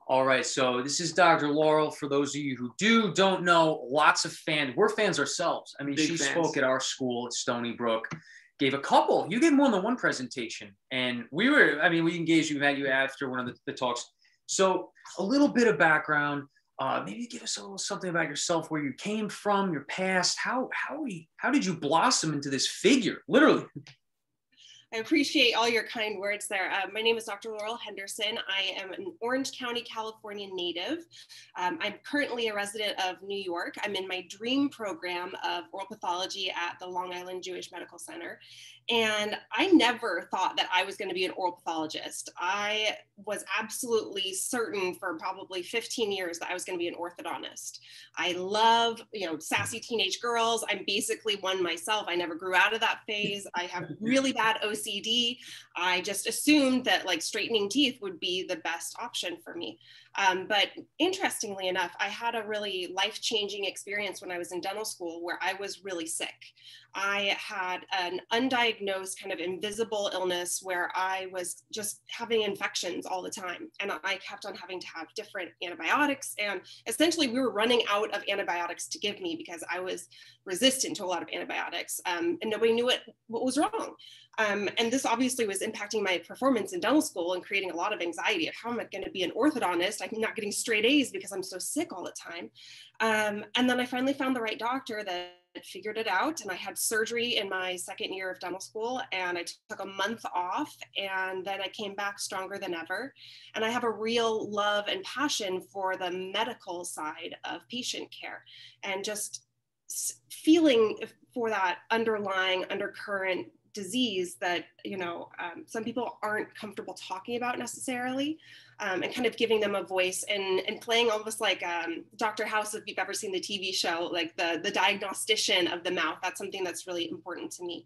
All right, so this is Dr. Laurel. For those of you who don't know, lots of fans. We're fans ourselves. I mean, Big she fans. spoke at our school at Stony Brook, gave a couple. You gave more than one presentation, and we engaged you, met you after one of the talks. So a little bit of background. Maybe give us a little something about yourself, where you came from, your past. How did you blossom into this figure, literally? I appreciate all your kind words there. My name is Dr. Laurel Henderson. I am an Orange County, California native. I'm currently a resident of New York. I'm in my dream program of oral pathology at the Long Island Jewish Medical Center. And I never thought that I was going to be an oral pathologist. I was absolutely certain for probably 15 years that I was going to be an orthodontist. I love, sassy teenage girls. I'm basically one myself. I never grew out of that phase. I have really bad OCD. I just assumed that like straightening teeth would be the best option for me. But interestingly enough, I had a really life-changing experience when I was in dental school where I was really sick. I had an undiagnosed kind of invisible illness where I was just having infections all the time. And I kept on having to have different antibiotics. And essentially we were running out of antibiotics to give me because I was resistant to a lot of antibiotics, and nobody knew what was wrong. And this obviously was impacting my performance in dental school and creating a lot of anxiety of how am I going to be an orthodontist? I'm not getting straight A's because I'm so sick all the time. And then I finally found the right doctor that figured it out, and I had surgery in my second year of dental school, and I took a month off, and then I came back stronger than ever. And I have a real love and passion for the medical side of patient care, and just feeling for that underlying undercurrent disease that some people aren't comfortable talking about necessarily, and kind of giving them a voice and playing almost like Dr. House, if you've ever seen the TV show, like the diagnostician of the mouth. That's something that's really important to me.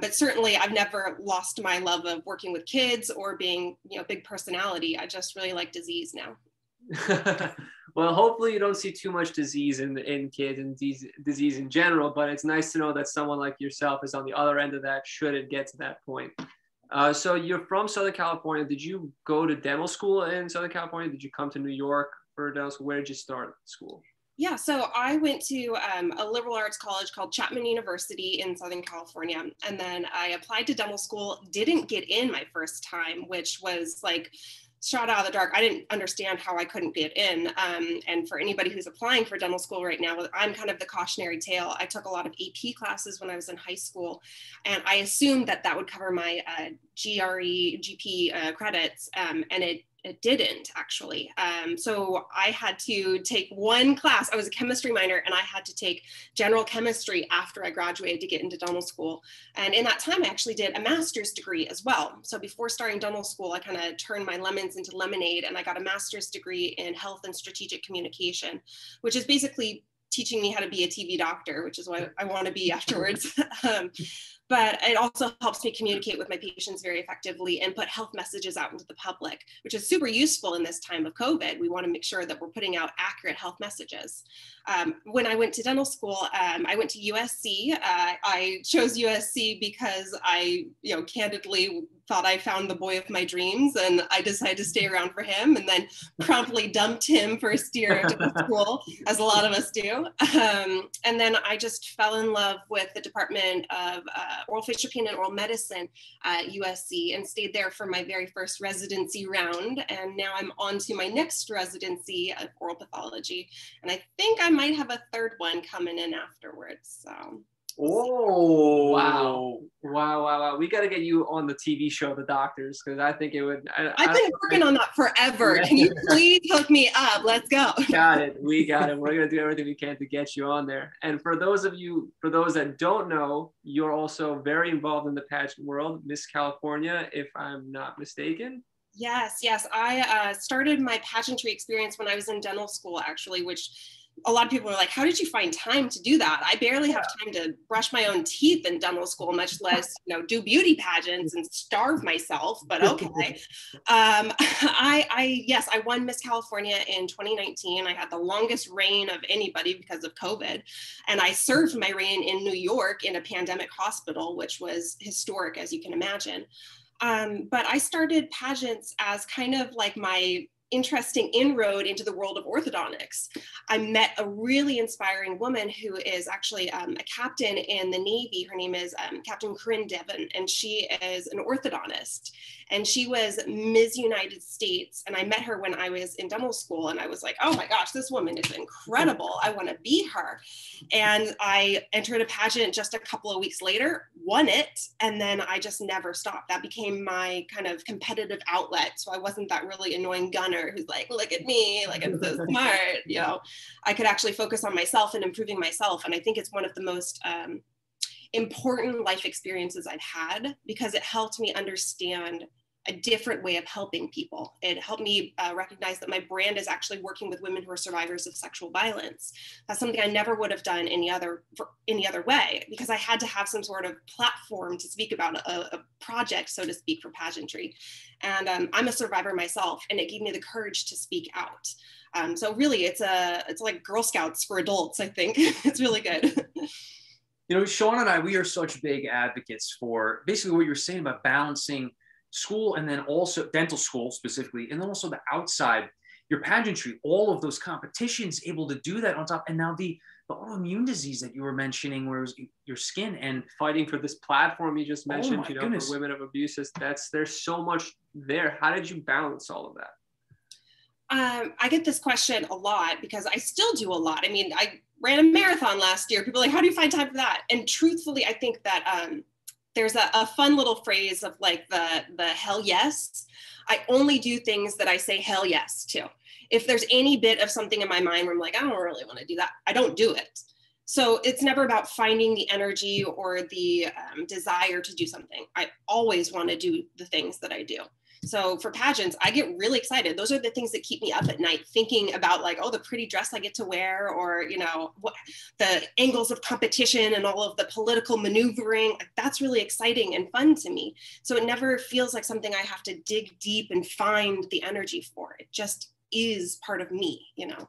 But certainly I've never lost my love of working with kids or being a big personality. I just really like disease now. Well, hopefully you don't see too much disease in kids and disease in general, but it's nice to know that someone like yourself is on the other end of that should it get to that point. So you're from Southern California. Did you go to dental school in Southern California? Did you come to New York for dental school? Where did you start school? Yeah, so I went to a liberal arts college called Chapman University in Southern California. And then I applied to dental school, didn't get in my first time, which was like shot out of the dark. I didn't understand how I couldn't get in. And for anybody who's applying for dental school right now, I'm kind of the cautionary tale. I took a lot of AP classes when I was in high school, and I assumed that would cover my GP credits, and it didn't actually. So I had to take one class. I was a chemistry minor, and I had to take general chemistry after I graduated to get into dental school. And in that time, I actually did a master's degree as well. So before starting dental school, I kind of turned my lemons into lemonade, and I got a master's degree in health and strategic communication, which is basically teaching me how to be a TV doctor, which is what I want to be afterwards. But it also helps me communicate with my patients very effectively and put health messages out into the public, which is super useful in this time of COVID. We want to make sure that we're putting out accurate health messages. When I went to dental school, I went to USC. I chose USC because I, candidly thought I found the boy of my dreams, and I decided to stay around for him, and then promptly dumped him first year of dental school, as a lot of us do. And then I just fell in love with the Department of Orofacial Pain and Oral Medicine at USC, and stayed there for my very first residency round. And now I'm on to my next residency of oral pathology. And I think I might have a third one coming in afterwards. So. Oh, wow. We got to get you on the TV show, The Doctors, because I think it would. I've been working on that forever. Can you please hook me up? Let's go. Got it. We got it. We're going to do everything we can to get you on there. And for those that don't know, you're also very involved in the pageant world, Miss California, if I'm not mistaken. Yes. I started my pageantry experience when I was in dental school, actually, which a lot of people are like, how did you find time to do that? I barely have time to brush my own teeth in dental school, much less, do beauty pageants and starve myself, but okay. I won Miss California in 2019. I had the longest reign of anybody because of COVID. And I served my reign in New York in a pandemic hospital, which was historic, as you can imagine. But I started pageants as kind of like my interesting inroad into the world of orthodontics. I met a really inspiring woman who is actually a captain in the Navy. Her name is Captain Corinne Devon, and she is an orthodontist. And she was Ms. United States. And I met her when I was in dental school, and I was like, oh my gosh, this woman is incredible. I want to be her. And I entered a pageant just a couple of weeks later, won it, and then I just never stopped. That became my kind of competitive outlet. So I wasn't that really annoying gunner who's like, look at me, like I'm so smart. You know, I could actually focus on myself and improving myself. And I think it's one of the most important life experiences I've had, because it helped me understand a different way of helping people. It helped me recognize that my brand is actually working with women who are survivors of sexual violence. That's something I never would have done any other way, because I had to have some sort of platform to speak about a project, so to speak, for pageantry. And I'm a survivor myself, and it gave me the courage to speak out. So really, it's like Girl Scouts for adults, I think. It's really good. You know, Sean and I, we are such big advocates for basically what you're saying about balancing school, and then also dental school specifically, and then also the outside, your pageantry, all of those competitions, able to do that on top. And now the autoimmune disease that you were mentioning, where it was your skin, and fighting for this platform you just mentioned, you know, for women of abuse, there's so much there. How did you balance all of that? I get this question a lot, because I still do a lot. I mean, I ran a marathon last year. People are like, how do you find time for that? And truthfully, I think that there's a fun little phrase of like the hell yes. I only do things that I say hell yes to. If there's any bit of something in my mind where I'm like, I don't really want to do that, I don't do it. So it's never about finding the energy or the desire to do something. I always want to do the things that I do. So for pageants, I get really excited. Those are the things that keep me up at night, thinking about like, oh, the pretty dress I get to wear, or, you know, the angles of competition and all of the political maneuvering. That's really exciting and fun to me. So it never feels like something I have to dig deep and find the energy for. It just is part of me, you know?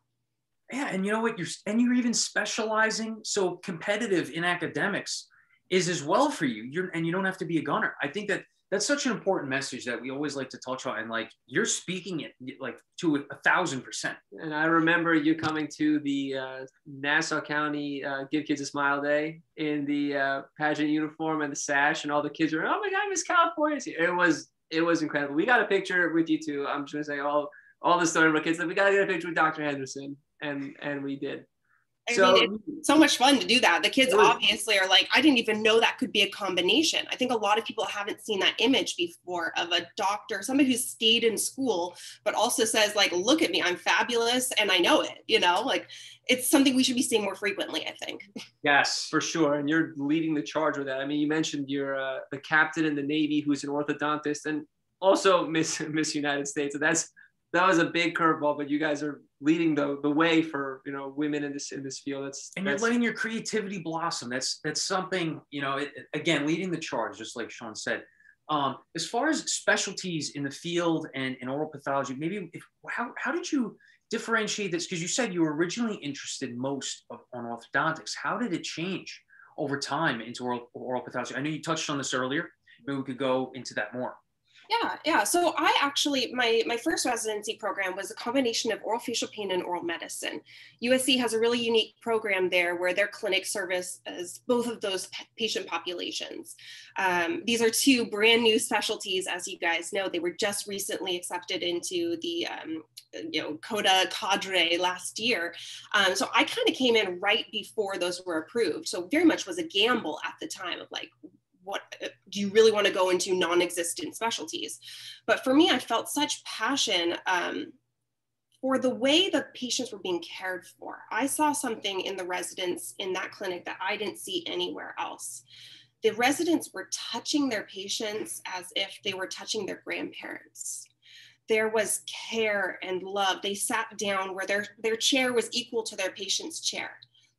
Yeah, and you know what, you're even specializing. So competitive in academics is as well for you. And you don't have to be a gunner. I think that's such an important message that we always like to touch on, and like you're speaking it like to 1,000%. And I remember you coming to the Nassau County Give Kids a Smile Day in the pageant uniform and the sash, and all the kids were, oh my God, Miss California's here. It was incredible. We got a picture with you too. I'm just gonna say all the story about kids. We got to get a picture with Dr. Henderson, and we did. I mean, it's so much fun to do that. The kids obviously are like, I didn't even know that could be a combination. I think a lot of people haven't seen that image before of a doctor, somebody who's stayed in school, but also says like, look at me, I'm fabulous. And I know it, you know, like it's something we should be seeing more frequently, I think. Yes, for sure. And you're leading the charge with that. I mean, you mentioned you're the captain in the Navy who's an orthodontist, and also Miss United States. So that was a big curveball, but you guys are leading the way for, you know, women in this field. You're letting your creativity blossom. That's something, you know, again, leading the charge, just like Sean said. As far as specialties in the field and in oral pathology, maybe how did you differentiate this? Because you said you were originally interested most on orthodontics. How did it change over time into oral pathology? I know you touched on this earlier. Maybe we could go into that more. Yeah. So I actually, my first residency program was a combination of orofacial pain and oral medicine. USC has a really unique program there where their clinic services both of those patient populations. These are two brand new specialties, as you guys know. They were just recently accepted into the CODA cadre last year. So I kind of came in right before those were approved. So very much was a gamble at the time of like, what do you really want to go into non-existent specialties? But for me, I felt such passion for the way the patients were being cared for. I saw something in the residents in that clinic that I didn't see anywhere else. The residents were touching their patients as if they were touching their grandparents. There was care and love. They sat down where their chair was equal to their patient's chair.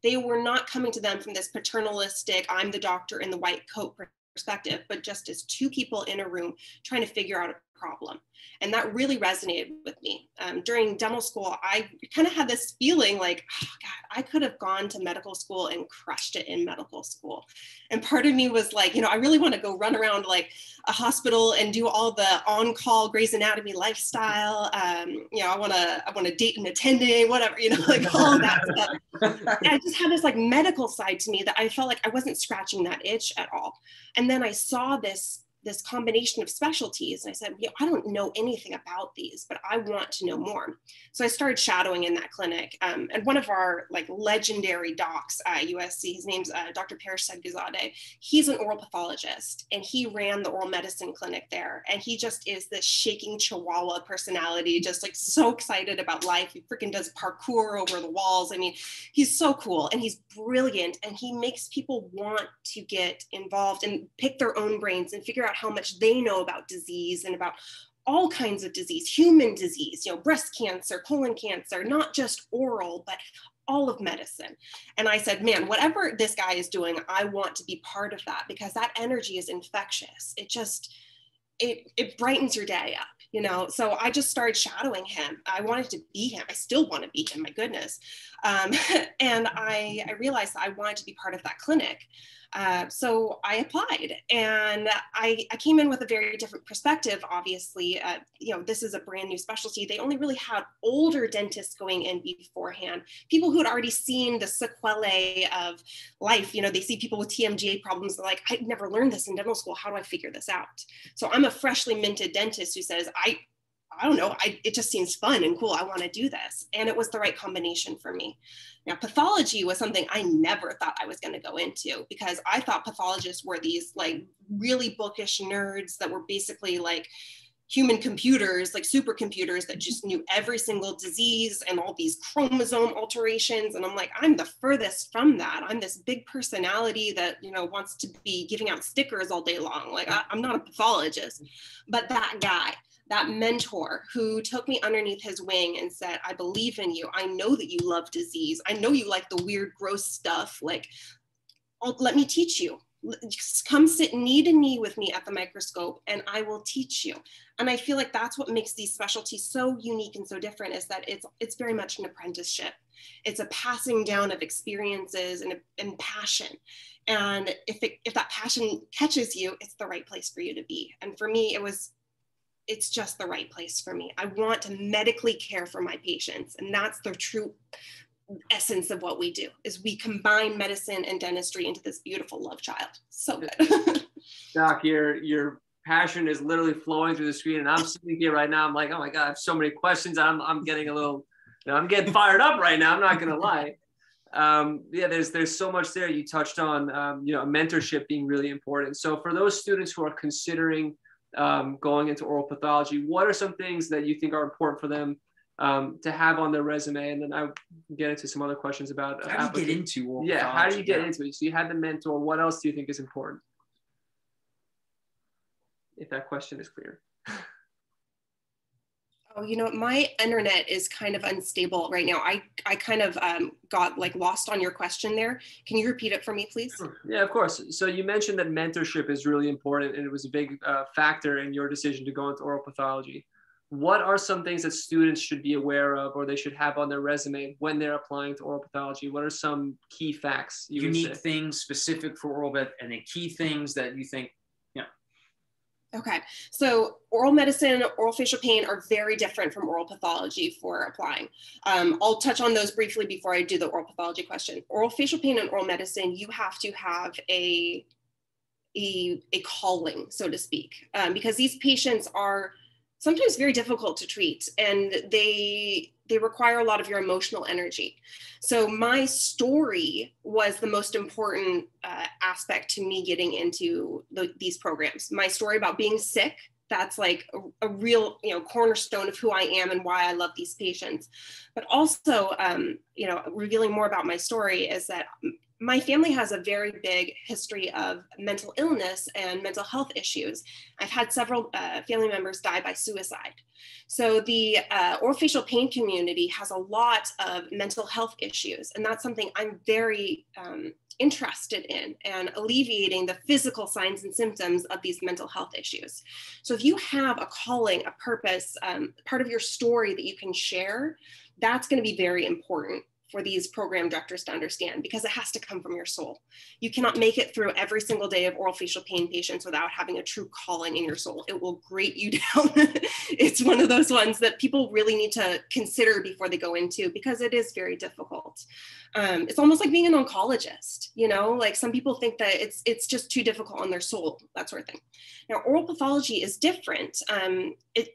They were not coming to them from this paternalistic, I'm the doctor in the white coat perspective, but just as two people in a room trying to figure out a problem. And that really resonated with me. During dental school, I kind of had this feeling like, oh God, I could have gone to medical school and crushed it in medical school. And part of me was like, I really want to go run around like a hospital and do all the on-call Grey's Anatomy lifestyle. I want to date an attendant, whatever, like all of that stuff. And I just had this like medical side to me that I felt like I wasn't scratching that itch at all. And then I saw this combination of specialties. And I said, I don't know anything about these, but I want to know more. So I started shadowing in that clinic. And one of our like legendary docs at USC, his name's Dr. Parrish Sedgazadeh. He's an oral pathologist and he ran the oral medicine clinic there. And he just is this shaking chihuahua personality, just like so excited about life. He freaking does parkour over the walls. I mean, he's so cool and he's brilliant. And he makes people want to get involved and pick their own brains and figure out how much they know about disease and about all kinds of disease, human disease, breast cancer, colon cancer, not just oral, but all of medicine. And I said, man, whatever this guy is doing, I want to be part of that because that energy is infectious. It brightens your day up, So I just started shadowing him. I wanted to be him. I still want to be him, my goodness. And I realized that I wanted to be part of that clinic. So I applied and I came in with a very different perspective. Obviously, this is a brand new specialty. They only really had older dentists going in beforehand, people who had already seen the sequelae of life. They see people with TMJ problems. They're like, I never learned this in dental school. How do I figure this out? So I'm a freshly minted dentist who says, I don't know, it just seems fun and cool. I want to do this. And it was the right combination for me. Now, pathology was something I never thought I was going to go into because I thought pathologists were these like really bookish nerds that were basically like human computers, like supercomputers that just knew every single disease and all these chromosome alterations. And I'm like, I'm the furthest from that. I'm this big personality that, wants to be giving out stickers all day long. Like I'm not a pathologist, but that guy, that mentor who took me underneath his wing and said, I believe in you. I know that you love disease. I know you like the weird, gross stuff. Like, let me teach you. Just come sit knee to knee with me at the microscope and I will teach you. And I feel like that's what makes these specialties so unique and so different is that it's very much an apprenticeship. It's a passing down of experiences and passion. And if that passion catches you, it's the right place for you to be. And for me, it's just the right place for me. I want to medically care for my patients. And that's the true essence of what we do is we combine medicine and dentistry into this beautiful love child. So good. Doc, your passion is literally flowing through the screen. And I'm sitting here right now. I'm like, oh my God, I have so many questions. I'm getting a little, I'm getting fired up right now. I'm not going to lie. There's so much there. You touched on, mentorship being really important. So for those students who are considering going into oral pathology, what are some things that you think are important for them to have on their resume? And then I'll get into some other questions about how do you get into oral pathology? How do you get into it? So you had the mentor. What else do you think is important? If that question is clear. Oh, my internet is kind of unstable right now. I kind of got like lost on your question there. Can you repeat it for me, please? Yeah, of course. So you mentioned that mentorship is really important and it was a big factor in your decision to go into oral pathology. What are some things that students should be aware of or they should have on their resume when they're applying to oral pathology? What are some key facts? Unique things specific for oral, and the key things that you think, Okay, so oral medicine, oral facial pain are very different from oral pathology for applying. I'll touch on those briefly before I do the oral pathology question. Oral facial pain and oral medicine, you have to have a calling, so to speak, because these patients are sometimes very difficult to treat and they require a lot of your emotional energy. So my story was the most important aspect to me getting into these programs. My story about being sick, that's like a real, cornerstone of who I am and why I love these patients. But also, revealing more about my story is that my family has a very big history of mental illness and mental health issues. I've had several family members die by suicide. So the orofacial pain community has a lot of mental health issues. And that's something I'm very interested in and alleviating the physical signs and symptoms of these mental health issues. So if you have a calling, a purpose, part of your story that you can share, that's going to be very important for these program directors to understand, because it has to come from your soul. You cannot make it through every single day of oral facial pain patients without having a true calling in your soul. It will grate you down. It's one of those ones that people really need to consider before they go into, because it is very difficult. It's almost like being an oncologist, you know, like some people think that it's just too difficult on their soul, that sort of thing. Now, oral pathology is different.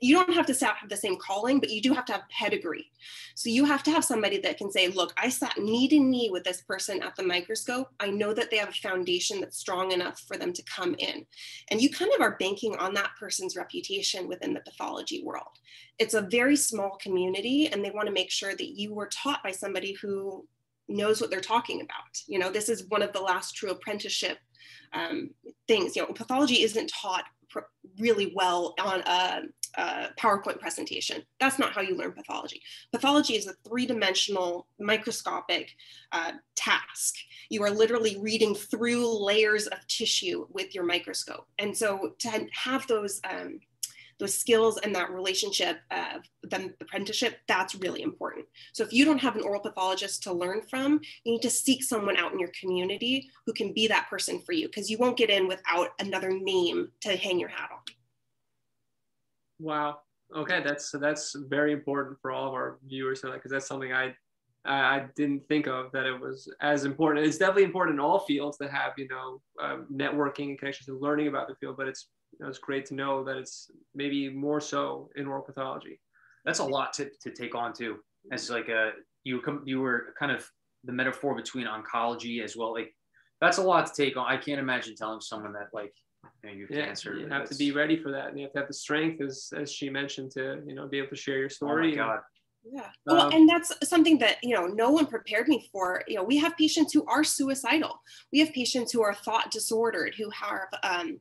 You don't have to have the same calling, but you do have to have pedigree. So you have to have somebody that can say, look, I sat knee to knee with this person at the microscope. I know that they have a foundation that's strong enough for them to come in. And you kind of are banking on that person's reputation within the pathology world. It's a very small community, and they want to make sure that you were taught by somebody who knows what they're talking about. You know, this is one of the last true apprenticeship things. You know, pathology isn't taught really well on a PowerPoint presentation. That's not how you learn pathology. Pathology is a three-dimensional microscopic task. You are literally reading through layers of tissue with your microscope. And so to have those skills and that relationship, the apprenticeship, that's really important. So if you don't have an oral pathologist to learn from, you need to seek someone out in your community who can be that person for you, because you won't get in without another name to hang your hat on. Wow. Okay, that's very important for all of our viewers, because that's something I didn't think of, that it was as important. It's definitely important in all fields to have, you know, networking and connections and learning about the field, but it's great to know that it's maybe more so in oral pathology. That's a lot to take on too. It's like you were kind of the metaphor between oncology as well. Like that's a lot to take on. I can't imagine telling someone that, like, you know, you have cancer. You have to be ready for that, and you have to have the strength, as she mentioned, to, you know, be able to share your story. Oh my God. Yeah. Well, and that's something that, you know, no one prepared me for. You know, we have patients who are suicidal. We have patients who are thought disordered, who have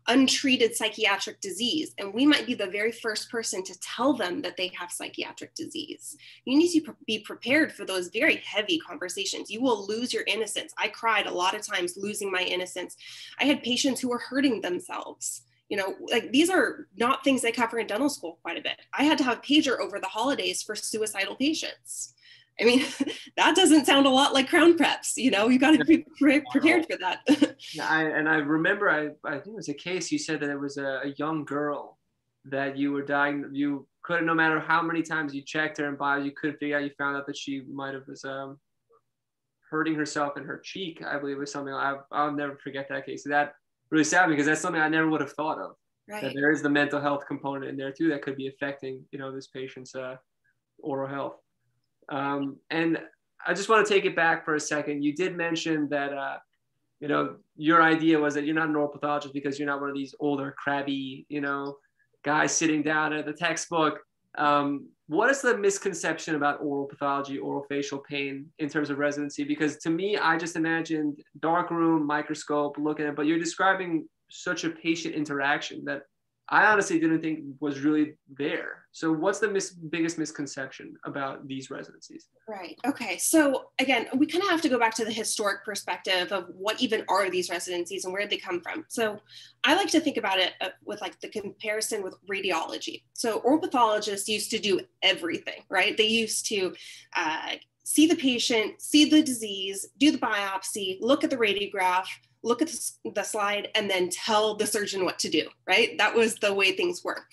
untreated psychiatric disease. And we might be the very first person to tell them that they have psychiatric disease. You need to be prepared for those very heavy conversations. You will lose your innocence. I cried a lot of times losing my innocence. I had patients who were hurting themselves. You know, like these are not things they cover in dental school quite a bit. I had to have a pager over the holidays for suicidal patients. I mean, that doesn't sound a lot like crown preps. You know, you got to be prepared for that. Yeah, I remember, I think it was a case, you said that it was a young girl that you were dying. You couldn't, no matter how many times you checked her and biopsy, you couldn't figure out. You found out that she might have was hurting herself in her cheek, I believe, was something. I'll never forget that case. That really sad, because that's something I never would have thought of. Right. That there is the mental health component in there too that could be affecting, you know, this patient's oral health. And I just want to take it back for a second. You did mention that, you know, your idea was that you're not an oral pathologist because you're not one of these older, crabby, you know, guys sitting down at the textbook. What is the misconception about oral pathology, oral facial pain in terms of residency? Because to me, I just imagined dark room, microscope, looking at, but you're describing such a patient interaction that I honestly didn't think was really there. So what's the biggest misconception about these residencies? Right. Okay. So again, we kind of have to go back to the historic perspective of what even are these residencies and where they come from. So I like to think about it with like the comparison with radiology. So oral pathologists used to do everything, right? They used to see the patient, see the disease, do the biopsy, look at the radiograph, look at the slide, and then tell the surgeon what to do, right? That was the way things were.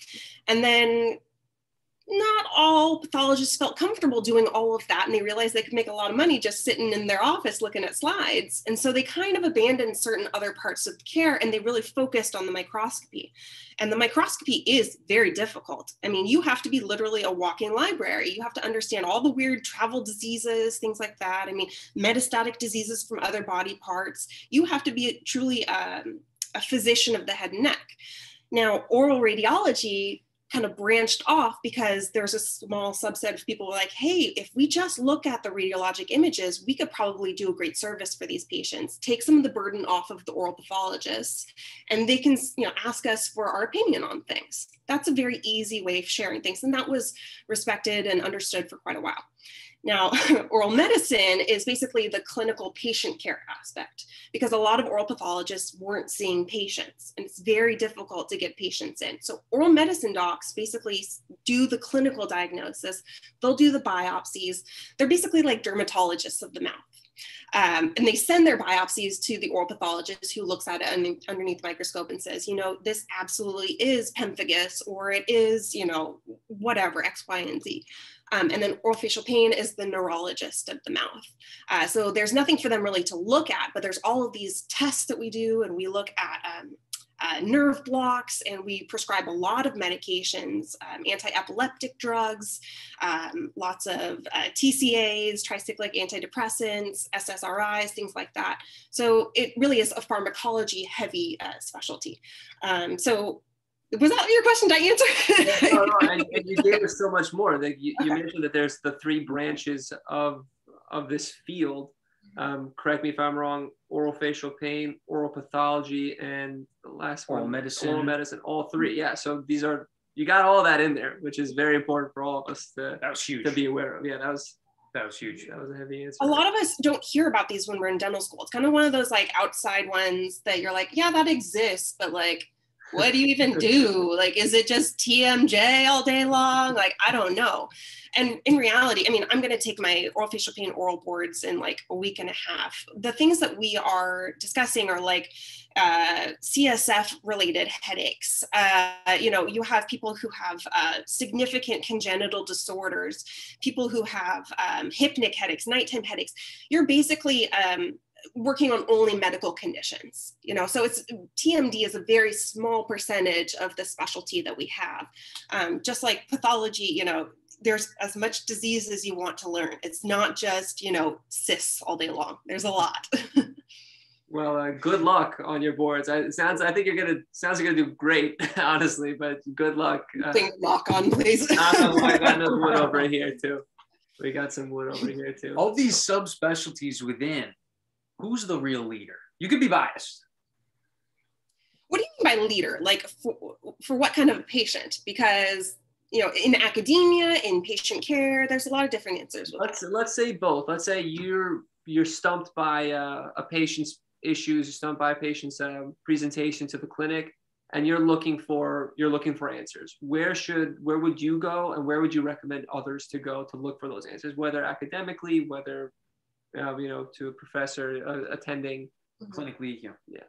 And then not all pathologists felt comfortable doing all of that, and they realized they could make a lot of money just sitting in their office looking at slides. And so they kind of abandoned certain other parts of care, and they really focused on the microscopy. And the microscopy is very difficult. I mean, you have to be literally a walking library. You have to understand all the weird travel diseases, things like that. I mean, metastatic diseases from other body parts. You have to be truly a physician of the head and neck. Now, oral radiology kind of branched off because there's a small subset of people who are like, hey, if we just look at the radiologic images, we could probably do a great service for these patients, take some of the burden off of the oral pathologists, and they can, you know, ask us for our opinion on things. That's a very easy way of sharing things. And that was respected and understood for quite a while. Now, oral medicine is basically the clinical patient care aspect, because a lot of oral pathologists weren't seeing patients, and it's very difficult to get patients in. So oral medicine docs basically do the clinical diagnosis. They'll do the biopsies. They're basically like dermatologists of the mouth. And they send their biopsies to the oral pathologist, who looks at it underneath the microscope and says, you know, this absolutely is pemphigus, or it is, you know, whatever, X, Y, and Z. And then orofacial pain is the neurologist of the mouth. So there's nothing for them really to look at, but there's all of these tests that we do, and we look at nerve blocks, and we prescribe a lot of medications, anti-epileptic drugs, lots of TCAs, tricyclic antidepressants, SSRIs, things like that. So it really is a pharmacology heavy specialty. So was that your question? Did I answer? No, and you gave us so much more. Like you mentioned that there's the 3 branches of this field. Correct me if I'm wrong, orofacial pain, oral pathology, and the last one, oral medicine, all 3. Yeah, so you got all that in there, which is very important for all of us to be aware of. Yeah, that was huge. That was a heavy answer. A lot of us don't hear about these when we're in dental school. It's kind of one of those like outside ones that you're like, yeah, that exists, but like, what do you even do? Like, is it just TMJ all day long? Like, I don't know. And in reality, I mean, I'm going to take my orofacial pain oral boards in like a week and a half. The things that we are discussing are like CSF related headaches. You know, you have people who have significant congenital disorders, people who have hypnic headaches, nighttime headaches. You're basically working on only medical conditions, you know, so it's TMD is a very small percentage of the specialty that we have. Just like pathology, you know, there's as much disease as you want to learn. It's not just, you know, cysts all day long. There's a lot. Well, good luck on your boards. I think sounds like you're gonna do great, honestly. But good luck. Knock on, please. Knock on wood. I got no wood over here too. We got some wood over here too. All these subspecialties within, who's the real leader? You could be biased. What do you mean by leader? Like for what kind of a patient? Because, you know, in academia, in patient care, there's a lot of different answers. Let's say both. Let's say you're stumped by a patient's issues, you're stumped by a patient's presentation to the clinic, and you're looking for answers. Where would you go, and where would you recommend others to go to look for those answers? Whether academically, whether you know, to a professor attending clinically. Yeah.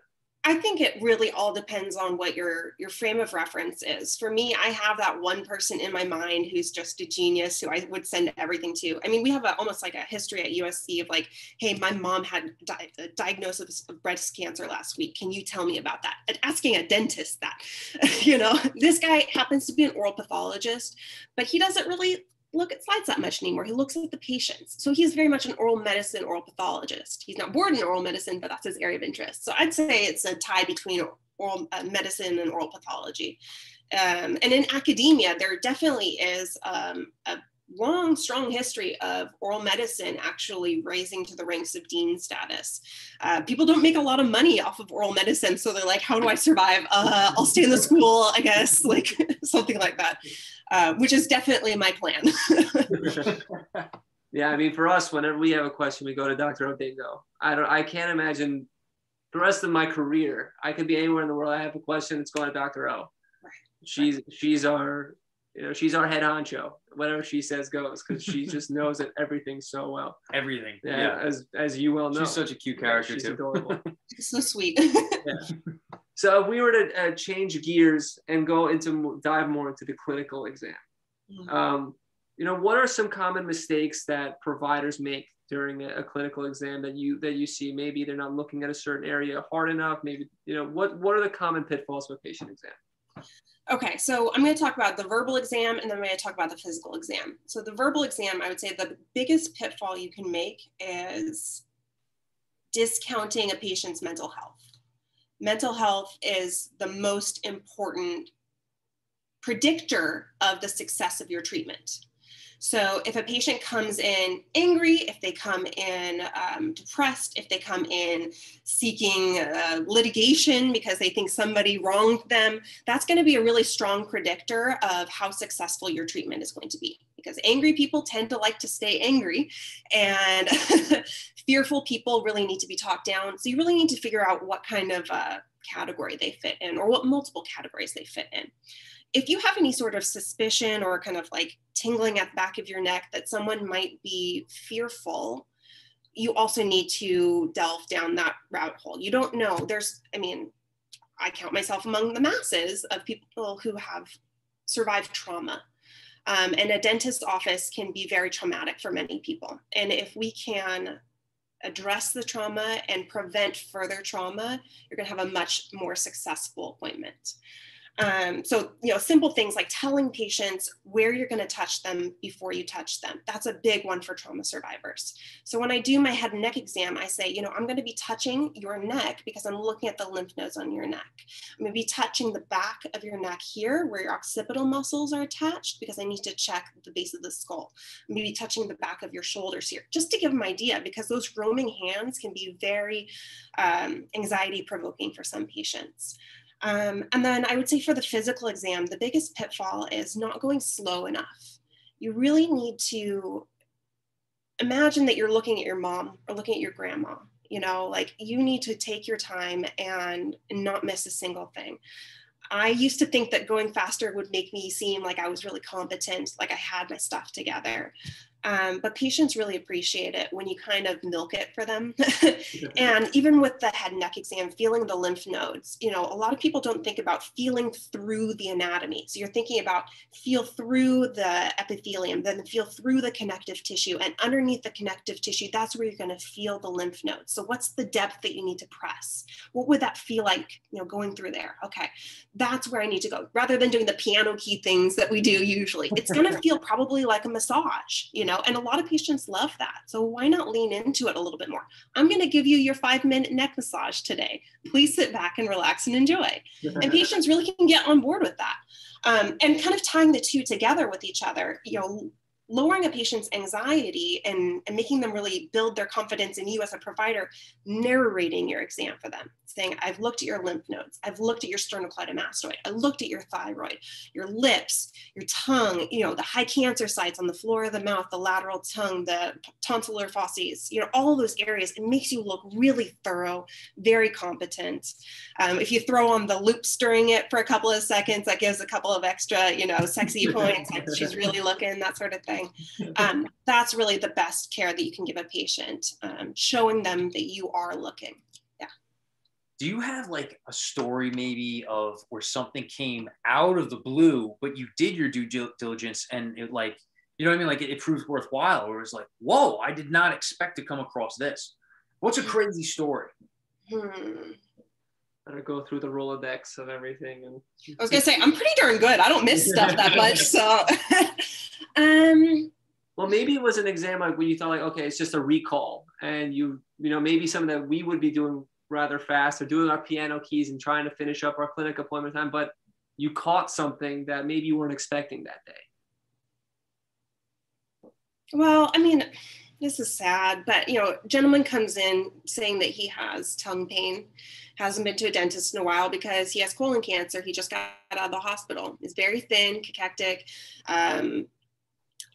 I think it really all depends on what your frame of reference is. For me, I have that one person in my mind who's just a genius, who I would send everything to. I mean, we have almost like a history at USC of like, hey, my mom had a diagnosis of breast cancer last week. Can you tell me about that? And asking a dentist that, you know, this guy happens to be an oral pathologist, but he doesn't really look at slides that much anymore. He looks at the patients. So he's very much an oral medicine, oral pathologist. He's not bored in oral medicine, but that's his area of interest. So I'd say it's a tie between oral medicine and oral pathology. And in academia, there definitely is a long, strong history of oral medicine actually rising to the ranks of dean status. People don't make a lot of money off of oral medicine. So they're like, how do I survive? I'll stay in the school, I guess, like something like that. Which is definitely my plan. Yeah, I mean, for us, whenever we have a question, we go to Dr. O'Dingo. I can't imagine the rest of my career. I could be anywhere in the world. I have a question, it's going to Dr. O. Right. She's our head honcho. Whatever she says goes, because she just knows everything so well. Everything. Yeah. As you well know. She's such a cute character, she's too. Adorable. She's so sweet. Yeah. So if we were to change gears and dive more into the clinical exam, you know, what are some common mistakes that providers make during a clinical exam that you see? Maybe they're not looking at a certain area hard enough. Maybe, you know, what are the common pitfalls of a patient exam? Okay, so I'm going to talk about the verbal exam, and then I'm going to talk about the physical exam. So the verbal exam, I would say the biggest pitfall you can make is discounting a patient's mental health. Mental health is the most important predictor of the success of your treatment. So if a patient comes in angry, if they come in depressed, if they come in seeking litigation because they think somebody wronged them, that's going to be a really strong predictor of how successful your treatment is going to be. Because angry people tend to like to stay angry, and fearful people really need to be talked down. So you really need to figure out what kind of category they fit in, or what multiple categories they fit in. If you have any sort of suspicion or kind of like tingling at the back of your neck that someone might be fearful, you also need to delve down that rabbit hole. You don't know. I count myself among the masses of people who have survived trauma. And a dentist's office can be very traumatic for many people. And if we can address the trauma and prevent further trauma, you're going to have a much more successful appointment. So, simple things like telling patients where you're going to touch them before you touch them. That's a big one for trauma survivors. So when I do my head and neck exam, I say, I'm going to be touching your neck because I'm looking at the lymph nodes on your neck. I'm going to be touching the back of your neck here where your occipital muscles are attached because I need to check the base of the skull. I'm going to be touching the back of your shoulders here, just to give them an idea, because those roaming hands can be very anxiety provoking for some patients. And then I would say for the physical exam, the biggest pitfall is not going slow enough. You really need to imagine that you're looking at your mom or looking at your grandma, you need to take your time and not miss a single thing. I used to think that going faster would make me seem like I was really competent, like I had my stuff together. But patients really appreciate it when you kind of milk it for them. And even with the head and neck exam, feeling the lymph nodes, a lot of people don't think about feeling through the anatomy. So you're thinking about feel through the epithelium, then feel through the connective tissue, and underneath the connective tissue, that's where you're going to feel the lymph nodes. So what's the depth that you need to press? What would that feel like, going through there? Okay, that's where I need to go. Rather than doing the piano key things that we do usually, it's going to feel probably like a massage, and a lot of patients love that. So why not lean into it a little bit more? I'm going to give you your 5-minute neck massage today. Please sit back and relax and enjoy. And patients really can get on board with that. And kind of tying the two together with each other, lowering a patient's anxiety and making them really build their confidence in you as a provider, narrating your exam for them, saying, I've looked at your lymph nodes, I've looked at your sternocleidomastoid, I looked at your thyroid, your lips, your tongue, the high cancer sites on the floor of the mouth, the lateral tongue, the tonsillar fauces, all of those areas. It makes you look really thorough, very competent. If you throw on the loop stirring it for a couple of seconds, that gives a couple of extra, sexy points, like she's really looking, that sort of thing. That's really the best care that you can give a patient, showing them that you are looking. Yeah. Do you have like a story maybe of where something came out of the blue, but you did your due diligence and it like, like it proved worthwhile, or it was like, whoa, I did not expect to come across this. What's a crazy story? Better go through the Rolodex of everything. And I was gonna say, I'm pretty darn good. I don't miss stuff that much. So, well, maybe it was an exam like when you thought like, okay, it's just a recall, and maybe something that we would be doing rather fast, or doing our piano keys and trying to finish up our clinic appointment time, but you caught something that maybe you weren't expecting that day. Well, this is sad, but a gentleman comes in saying that he has tongue pain, hasn't been to a dentist in a while because he has colon cancer. He just got out of the hospital. He's very thin, cachectic.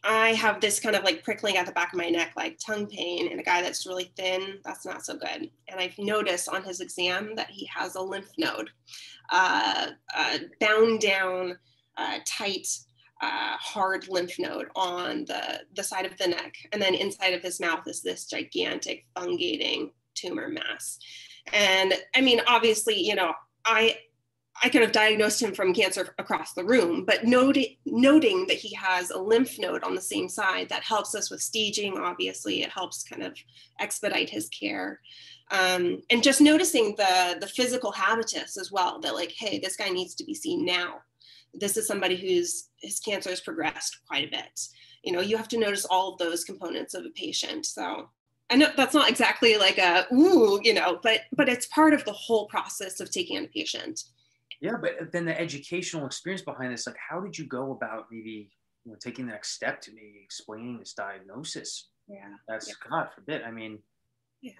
I have this kind of like prickling at the back of my neck, like tongue pain, and a guy that's really thin, that's not so good. And I've noticed on his exam that he has a lymph node, bound down, tight, hard lymph node on the side of the neck. And then inside of his mouth is this gigantic fungating tumor mass. And obviously, I could have diagnosed him from cancer across the room, but noting that he has a lymph node on the same side, that helps us with staging. Obviously, it helps kind of expedite his care. And just noticing the physical habitus as well, that like, hey, this guy needs to be seen now. This is somebody his cancer has progressed quite a bit. You have to notice all of those components of a patient. So I know that's not exactly like but it's part of the whole process of taking on a patient. Yeah, but then the educational experience behind this, like, how did you go about maybe taking the next step to maybe explaining this diagnosis. Yeah. That's, God forbid. I mean, yeah.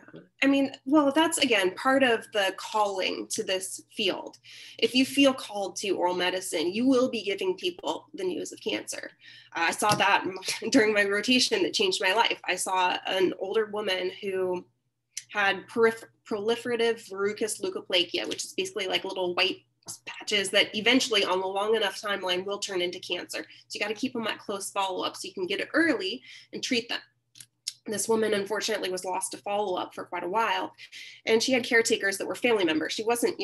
I mean, well, that's again part of the calling to this field. If you feel called to oral medicine, you will be giving people the news of cancer. I saw that during my rotation that changed my life. I saw an older woman who had proliferative verrucous leukoplakia, which is basically like little white patches that eventually on the long enough timeline will turn into cancer. So you got to keep them at close follow-up so you can get it early and treat them. This woman, unfortunately, was lost to follow-up for quite a while, and she had caretakers that were family members. She wasn't,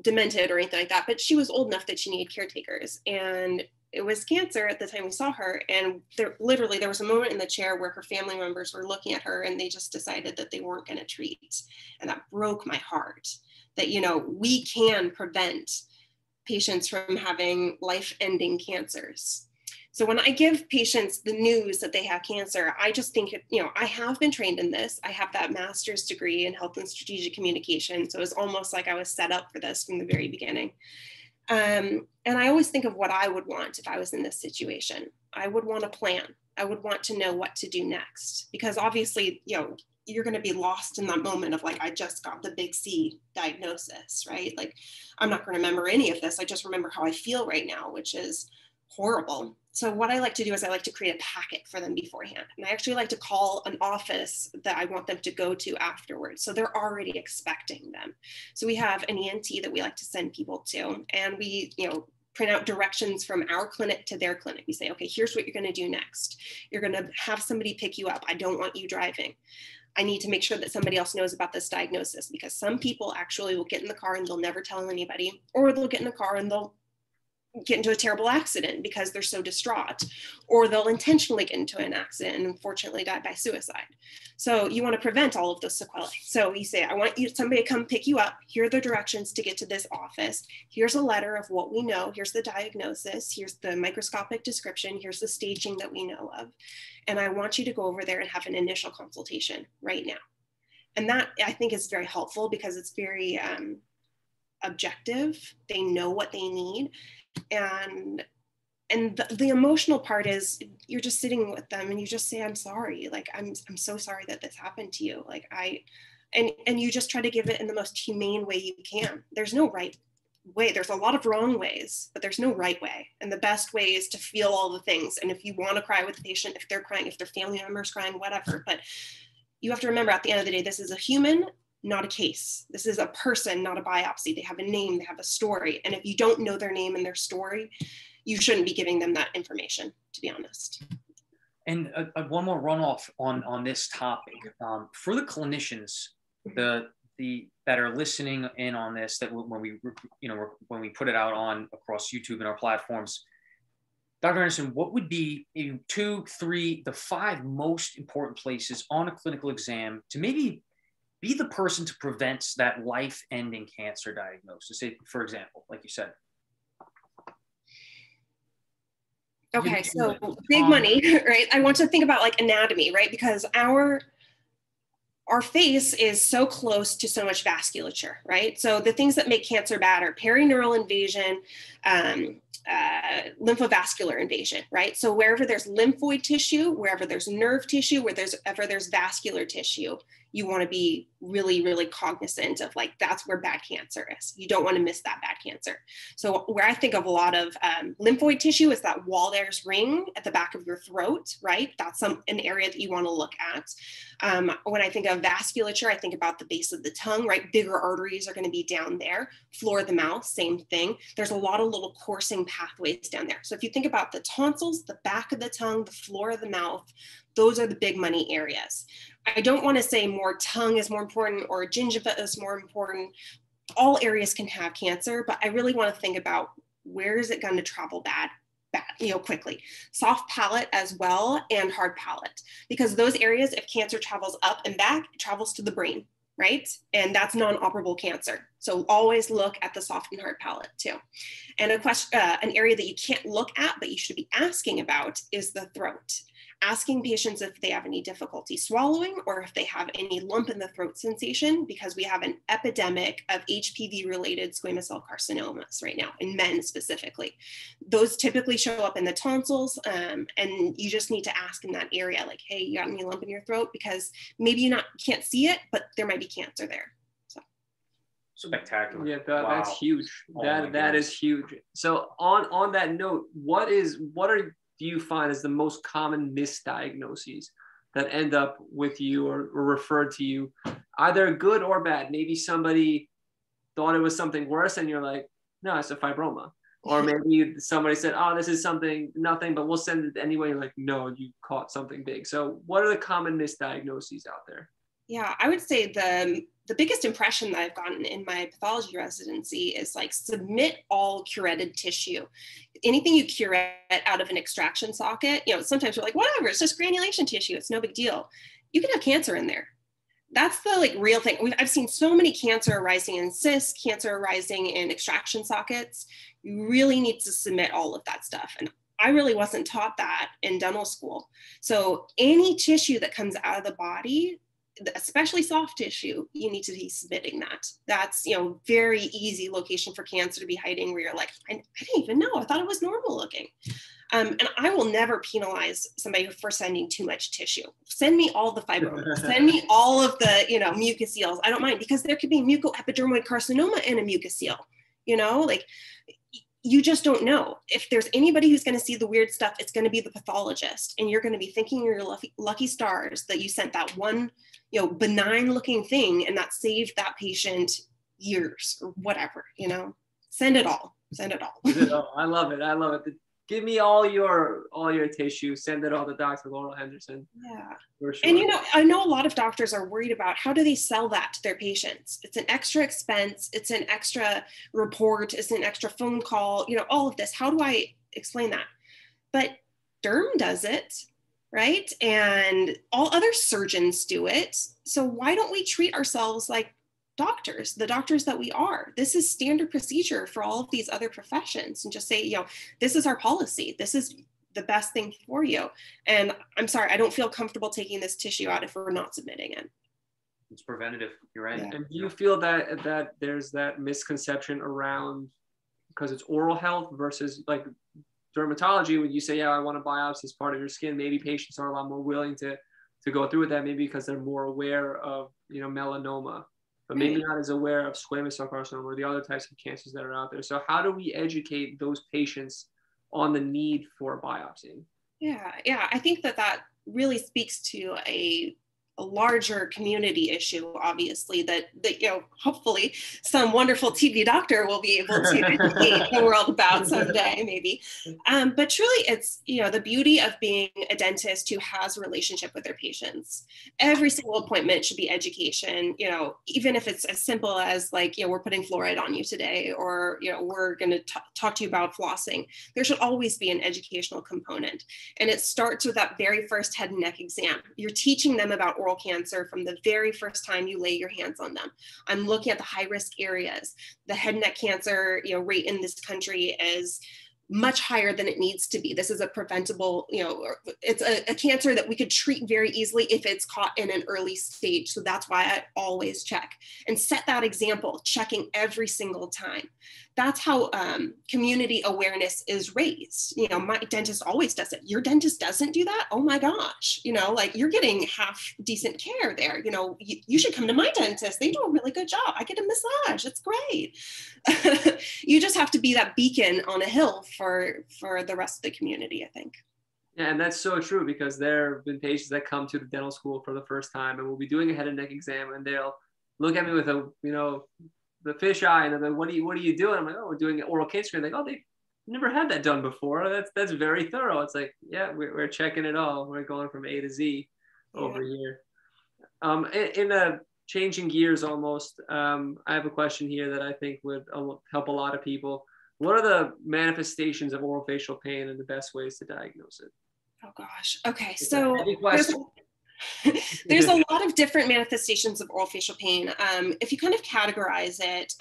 demented or anything like that, but she was old enough that she needed caretakers, and it was cancer at the time we saw her. And there was a moment in the chair where her family members were looking at her, and they just decided that they weren't going to treat, and that broke my heart. That we can prevent patients from having life-ending cancers. So when I give patients the news that they have cancer, I just think, I have been trained in this. I have that master's degree in health and strategic communication. So it's almost like I was set up for this from the very beginning. And I always think of what I would want if I was in this situation. I would want a plan. I would want to know what to do next, because obviously, you're going to be lost in that moment of like, I just got the big C diagnosis, right? Like, I'm not going to remember any of this. I just remember how I feel right now, which is horrible. So what I like to do is I like to create a packet for them beforehand. And I actually like to call an office that I want them to go to afterwards. So they're already expecting them. So we have an ENT that we like to send people to, and we, print out directions from our clinic to their clinic. We say, okay, here's what you're going to do next. You're going to have somebody pick you up. I don't want you driving. I need to make sure that somebody else knows about this diagnosis, because some people actually will get in the car and they'll never tell anybody, or they'll get in the car and they'll get into a terrible accident because they're so distraught, or they'll intentionally get into an accident and unfortunately die by suicide. So you want to prevent all of those sequelae. So you say, I want somebody to come pick you up. Here are the directions to get to this office. Here's a letter of what we know. Here's the diagnosis. Here's the microscopic description. Here's the staging that we know of. And I want you to go over there and have an initial consultation right now. And that, I think, is very helpful because it's very objective. They know what they need. And the emotional part is you're just sitting with them and you just say, I'm sorry. Like, I'm so sorry that this happened to you. Like, and you just try to give it in the most humane way you can. There's no right way. There's a lot of wrong ways, but there's no right way. And the best way is to feel all the things. And if you want to cry with the patient, if they're crying, if their family member's crying, whatever, but you have to remember at the end of the day, this is a human, not a case. This is a person, not a biopsy. They have a name, they have a story. And if you don't know their name and their story, you shouldn't be giving them that information, to be honest. And one more runoff on this topic. For the clinicians, that are listening in on this, that when we put it out on across YouTube and our platforms, Dr. Henderson, what would be maybe 2, 3, the 5 most important places on a clinical exam to maybe be the person to prevent that life-ending cancer diagnosis, say, for example, like you said? Okay, so big money, right? I want to think about like anatomy, right? Because our face is so close to so much vasculature, right? So the things that make cancer bad are perineural invasion, lymphovascular invasion, right? So wherever there's lymphoid tissue, wherever there's nerve tissue, wherever there's vascular tissue, you want to be really, really cognizant of like, that's where bad cancer is. You don't want to miss that bad cancer. So where I think of a lot of lymphoid tissue is that Walder's ring at the back of your throat, right? That's an area that you want to look at. When I think of vasculature, I think about the base of the tongue, right? Bigger arteries are going to be down there. Floor of the mouth, same thing. There's a lot of little coursing pathways down there. So if you think about the tonsils, the back of the tongue, the floor of the mouth, those are the big money areas. I don't want to say more tongue is more important or gingiva is more important. All areas can have cancer, but I really want to think about where is it going to travel bad, quickly. Soft palate as well, and hard palate, because those areas, if cancer travels up and back, it travels to the brain, right? And that's non-operable cancer. So always look at the soft and hard palate too. And an area that you can't look at, but you should be asking about is the throat. Asking patients if they have any difficulty swallowing or if they have any lump in the throat sensation, because we have an epidemic of HPV-related squamous cell carcinomas right now, in men specifically. Those typically show up in the tonsils, and you just need to ask in that area, like, hey, you got any lump in your throat? Because maybe you can't see it, but there might be cancer there. Spectacular. Yeah, Wow. that's huge. Oh That is huge. So on that note, do you find is the most common misdiagnoses that end up with you or referred to you, either good or bad? Maybe somebody thought it was something worse and you're like, no, it's a fibroma. Or maybe somebody said, oh, this is nothing, but we'll send it anyway. You're like, no, you caught something big. So what are the common misdiagnoses out there? Yeah, I would say the biggest impression that I've gotten in my pathology residency is like, submit all curetted tissue. Anything you curette out of an extraction socket, sometimes we're like, whatever, it's just granulation tissue, it's no big deal. You can have cancer in there. That's the real thing. I've seen so many cancer arising in cysts, cancer arising in extraction sockets. You really need to submit all of that stuff. And I really wasn't taught that in dental school. So any tissue that comes out of the body, especially soft tissue, you need to be submitting that. That's, very easy location for cancer to be hiding, where you're like, I didn't even know, I thought it was normal looking. And I will never penalize somebody for sending too much tissue. Send me all the fibromas, send me all of the, mucoceles. I don't mind, because there could be mucoepidermoid carcinoma in a mucocele, you just don't know. If there's anybody who's going to see the weird stuff, it's going to be the pathologist. And you're going to be thinking you're lucky stars that you sent that one, benign looking thing, and that saved that patient years or whatever, Send it all. Send it all. I love it. Give me all your tissue. Send it all to Dr. Laurel Henderson. Yeah. For sure. And I know a lot of doctors are worried about, how do they sell that to their patients? It's an extra expense. It's an extra report. It's an extra phone call. All of this. How do I explain that? But derm does it, right? And all other surgeons do it. So why don't we treat ourselves like doctors, the doctors that we are? This is standard procedure for all of these other professions, and just say, this is our policy. This is the best thing for you. And I'm sorry, I don't feel comfortable taking this tissue out if we're not submitting it. It's preventative. You're right. Yeah. And do you feel that there's that misconception around, because it's oral health versus like dermatology, when you say, yeah, I want to biopsy as part of your skin, maybe patients are a lot more willing to go through with that, maybe because they're more aware of, melanoma, but maybe not as aware of squamous cell carcinoma or the other types of cancers that are out there. So how do we educate those patients on the need for biopsying? Yeah, I think that really speaks to a larger community issue, obviously, that hopefully some wonderful TV doctor will be able to educate the world about someday, maybe. But truly, it's the beauty of being a dentist who has a relationship with their patients. Every single appointment should be education. Even if it's as simple as like, we're putting fluoride on you today, or we're going to talk to you about flossing. There should always be an educational component, and it starts with that very first head and neck exam. You're teaching them about oral cancer from the very first time you lay your hands on them. I'm looking at the high risk areas. The head and neck cancer rate in this country is much higher than it needs to be. This is a preventable, it's a cancer that we could treat very easily if it's caught in an early stage. So that's why I always check and set that example, checking every single time. That's how community awareness is raised. My dentist always does it. Your dentist doesn't do that? Oh my gosh, like you're getting half decent care there. You should come to my dentist. They do a really good job. I get a massage. It's great. You just have to be that beacon on a hill for the rest of the community, I think. Yeah, and that's so true, because there have been patients that come to the dental school for the first time, and we'll be doing a head and neck exam, and they'll look at me with the fish eye, and they're like, what are you doing? I'm like, oh, we're doing an oral cancer. And they're like, oh, they've never had that done before. That's very thorough. It's like, yeah, we're checking it all. We're going from A to Z over here. In a changing gears almost, I have a question here that I think would help a lot of people. What are the manifestations of orofacial pain and the best ways to diagnose it? Oh gosh. Okay. So There's a lot of different manifestations of oral facial pain. If you kind of categorize it,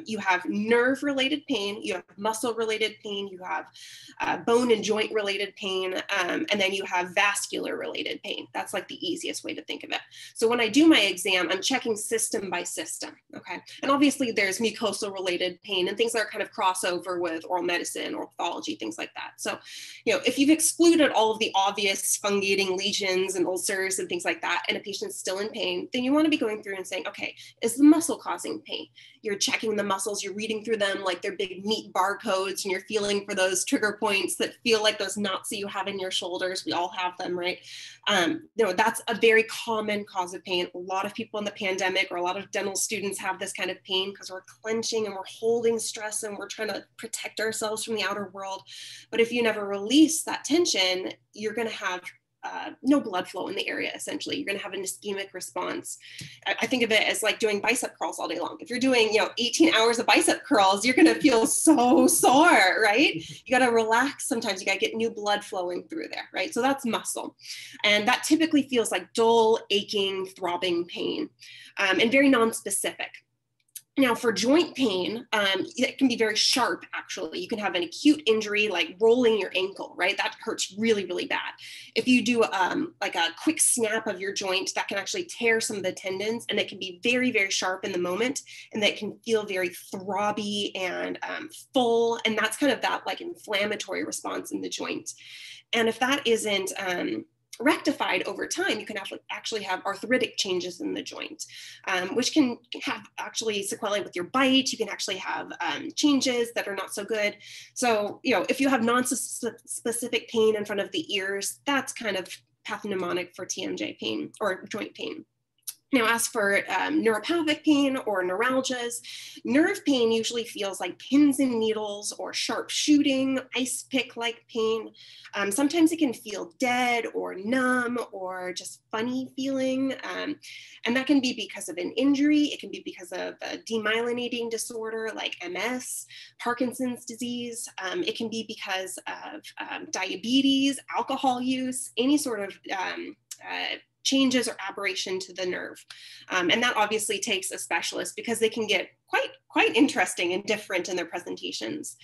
you have nerve-related pain, you have muscle-related pain, you have bone and joint-related pain, and then you have vascular-related pain. That's like the easiest way to think of it. So when I do my exam, I'm checking system by system, okay? And obviously there's mucosal-related pain and things that are kind of crossover with oral medicine or pathology, things like that. So, you know, if you've excluded all of the obvious fungating lesions and ulcers and things like that, and a patient's still in pain, then you want to be going through and saying, okay, is the muscle causing pain? You're checking the muscles, you're reading through them like they're big meat barcodes, and you're feeling for those trigger points that feel like those knots that you have in your shoulders. We all have them, right? You know, that's a very common cause of pain. A lot of people in the pandemic, or a lot of dental students, have this kind of pain because we're clenching and we're holding stress and we're trying to protect ourselves from the outer world. But if you never release that tension, you're going to have no blood flow in the area. Essentially, you're going to have an ischemic response. I think of it as like doing bicep curls all day long. If you're doing, you know, 18 hours of bicep curls, you're going to feel so sore, right? You got to relax. Sometimes you got to get new blood flowing through there, right? So that's muscle. And that typically feels like dull, aching, throbbing pain, and very non-specific. Now for joint pain, it can be very sharp, actually. You can have an acute injury like rolling your ankle, right? That hurts really, really bad. If you do like a quick snap of your joint, that can actually tear some of the tendons, and it can be very, very sharp in the moment, and that can feel very throbby and full. And that's kind of that like inflammatory response in the joint. And if that isn't rectified over time, you can actually have arthritic changes in the joint, which can have actually sequelae with your bite. You can actually have changes that are not so good. So, you know, if you have non-specific pain in front of the ears, that's kind of pathognomonic for TMJ pain or joint pain. Now, as for neuropathic pain or neuralgias, nerve pain usually feels like pins and needles or sharp shooting, ice pick-like pain. Sometimes it can feel dead or numb or just funny feeling. And that can be because of an injury. It can be because of a demyelinating disorder like MS, Parkinson's disease. It can be because of diabetes, alcohol use, any sort of changes or aberration to the nerve. And that obviously takes a specialist because they can get quite interesting and different in their presentations.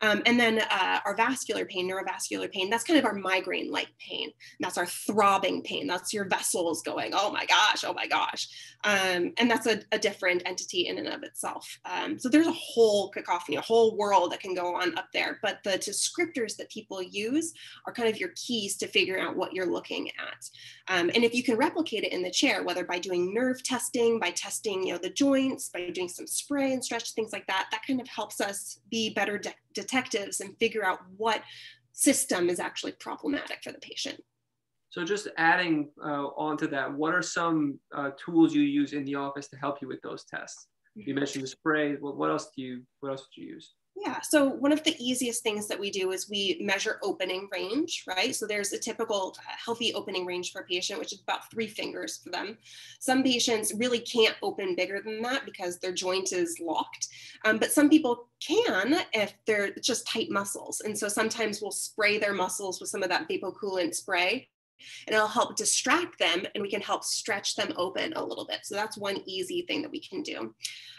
And then our vascular pain, neurovascular pain, that's kind of our migraine-like pain. That's our throbbing pain. That's your vessels going, oh my gosh, oh my gosh. And that's a different entity in and of itself. So there's a whole cacophony, a whole world that can go on up there. But the descriptors that people use are kind of your keys to figuring out what you're looking at. And if you can replicate it in the chair, whether by doing nerve testing, by testing, you know, the joints, by doing some spray and stretch, things like that, that kind of helps us be better detectives and figure out what system is actually problematic for the patient. So just adding onto that, what are some tools you use in the office to help you with those tests? You mentioned the spray. What else would you use? Yeah, so one of the easiest things that we do is we measure opening range, right? So there's a typical healthy opening range for a patient, which is about 3 fingers for them. Some patients really can't open bigger than that because their joint is locked, but some people can if they're just tight muscles. And so sometimes we'll spray their muscles with some of that vapocoolant spray, and it'll help distract them, and we can help stretch them open a little bit. So that's one easy thing that we can do.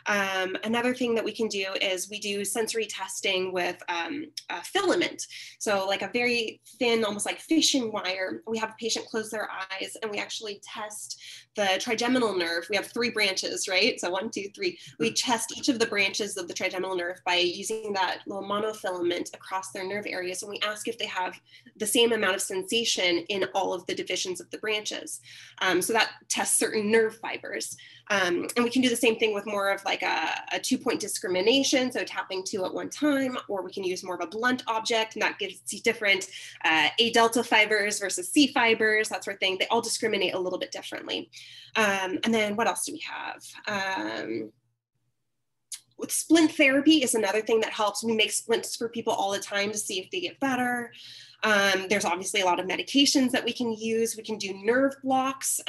Another thing that we can do is we do sensory testing with a filament. So like a very thin, almost like fishing wire. We have a patient close their eyes, and we actually test the trigeminal nerve. We have 3 branches, right? So 1, 2, 3. We test each of the branches of the trigeminal nerve by using that little monofilament across their nerve areas. And we ask if they have the same amount of sensation in all of the divisions of the branches. So that tests certain nerve fibers. And we can do the same thing with more of like a 2-point discrimination, so tapping 2 at one time, or we can use more of a blunt object, and that gives different A delta fibers versus C fibers, that sort of thing. They all discriminate a little bit differently. And then what else do we have? With splint therapy is another thing that helps. We make splints for people all the time to see if they get better. There's obviously a lot of medications that we can use. We can do nerve blocks.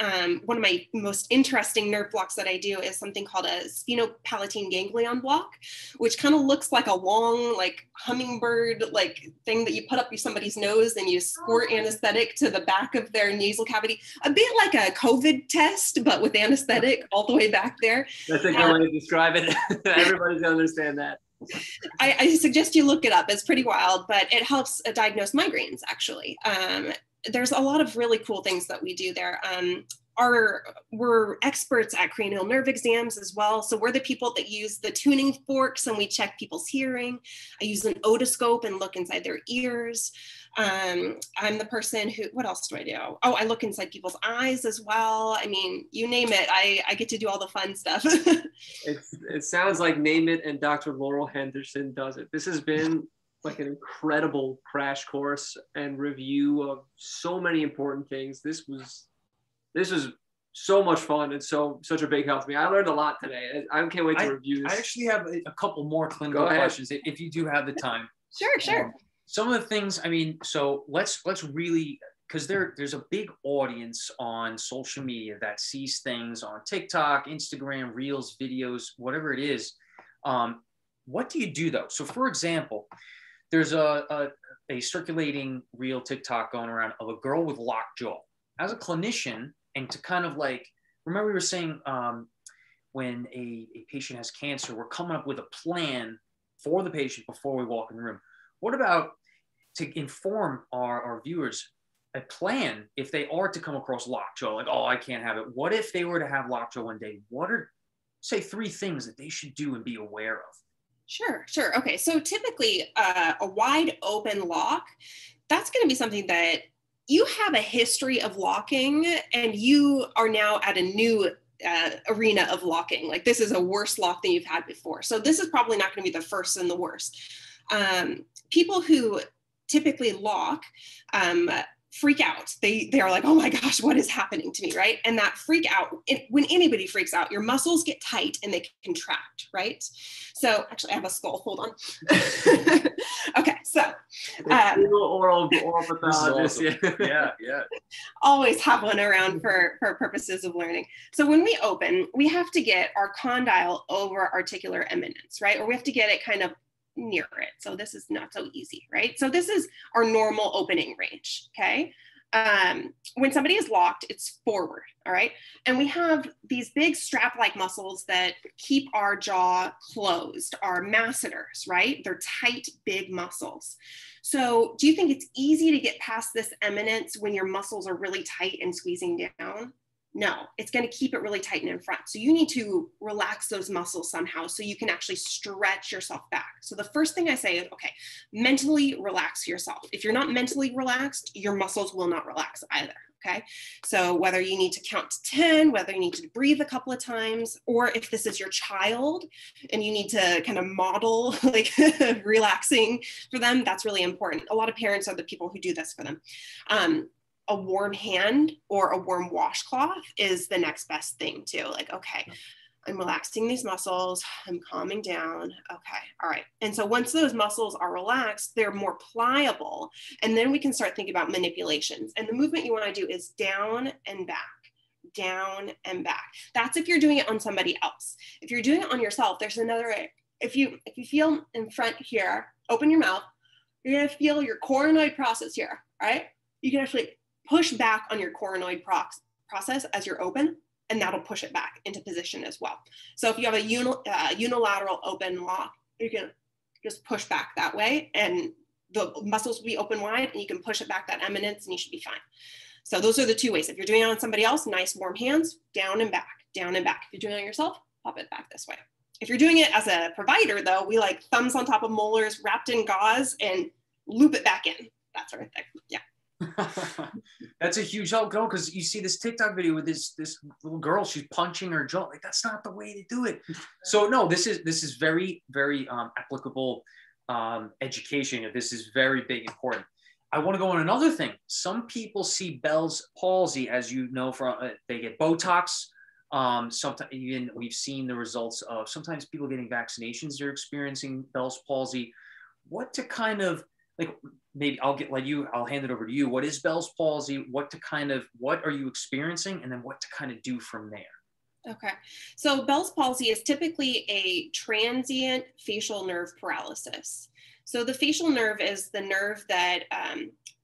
One of my most interesting nerve blocks that I do is something called a sphenopalatine ganglion block, which kind of looks like a long, like hummingbird, like thing that you put up somebody's nose and you squirt anesthetic to the back of their nasal cavity, a bit like a COVID test, but with anesthetic all the way back there. That's a good way to describe it. Everybody's gonna understand that. I suggest you look it up. It's pretty wild, but it helps diagnose migraines, actually. There's a lot of really cool things that we do there. We're experts at cranial nerve exams as well. So we're the people that use the tuning forks and we check people's hearing. I use an otoscope and look inside their ears. I'm the person who, what else do I do? Oh, I look inside people's eyes as well. I mean, you name it, I get to do all the fun stuff. It sounds like Name It and Dr. Laurel Henderson does it. This has been like an incredible crash course and review of so many important things. This was so much fun and such a big help to me. I learned a lot today. I can't wait to review this. I actually have a couple more clinical questions if you do have the time. Sure. Some of the things, I mean, so let's really, because there's a big audience on social media that sees things on TikTok, Instagram, Reels, videos, whatever it is. What do you do though? So for example, there's a circulating reel TikTok going around of a girl with locked jaw. As a clinician, and to kind of like, remember we were saying when a patient has cancer, we're coming up with a plan for the patient before we walk in the room. What about to inform our viewers a plan if they are to come across lockjaw, like, oh, I can't have it. What if they were to have lockjaw one day? What are, say, 3 things that they should do and be aware of? Sure. Okay, so typically a wide open lock, that's going to be something that you have a history of locking and you are now at a new arena of locking. Like this is a worse lock than you've had before. So this is probably not going to be the first and the worst. People who typically lock freak out. They are like, oh my gosh, what is happening to me, right? And that freak out, when anybody freaks out, your muscles get tight and they contract, right? So actually I have a skull, hold on. Okay, so. Oral pathologist. Awesome. Yeah. Always have one around for purposes of learning. So when we open, we have to get our condyle over articular eminence, right? Or we have to get it kind of near it. So this is not so easy, right? So this is our normal opening range, okay? When somebody is locked, it's forward, all right? And we have these big strap-like muscles that keep our jaw closed, our masseters, right? They're tight, big muscles. So do you think it's easy to get past this eminence when your muscles are really tight and squeezing down? No, it's going to keep it really tight and in front. So you need to relax those muscles somehow so you can actually stretch yourself back. So the first thing I say is, okay, mentally relax yourself. If you're not mentally relaxed, your muscles will not relax either, okay? So whether you need to count to 10, whether you need to breathe a couple of times, or if this is your child and you need to kind of model like relaxing for them, that's really important. A lot of parents are the people who do this for them. A warm hand or a warm washcloth is the next best thing too. Like, okay, I'm relaxing these muscles, I'm calming down. Okay, all right. And so once those muscles are relaxed, they're more pliable. And then we can start thinking about manipulations. And the movement you want to do is down and back, down and back. That's if you're doing it on somebody else. If you're doing it on yourself, there's another way. If you feel in front here, open your mouth, you're gonna feel your coronoid process here, right? You can actually push back on your coronoid process as you're open, and that'll push it back into position as well. So if you have a unilateral open lock, you can just push back that way and the muscles will be open wide and you can push it back that eminence and you should be fine. So those are the 2 ways. If you're doing it on somebody else, nice warm hands, down and back, down and back. If you're doing it on yourself, pop it back this way. If you're doing it as a provider though, we like thumbs on top of molars wrapped in gauze and loop it back in, that sort of thing, yeah. That's a huge help, because you see this TikTok video with this little girl, she's punching her jaw. Like, that's not the way to do it. So no, this is very, very applicable education. This is very big, important. I want to go on another thing. Some people see Bell's palsy, as you know, from they get Botox. Sometimes even we've seen the results of sometimes people getting vaccinations, they're experiencing Bell's palsy. What to kind of like maybe I'll hand it over to you. What is Bell's palsy? What are you experiencing? And then what to kind of do from there? Okay. So Bell's palsy is typically a transient facial nerve paralysis. So the facial nerve is the nerve that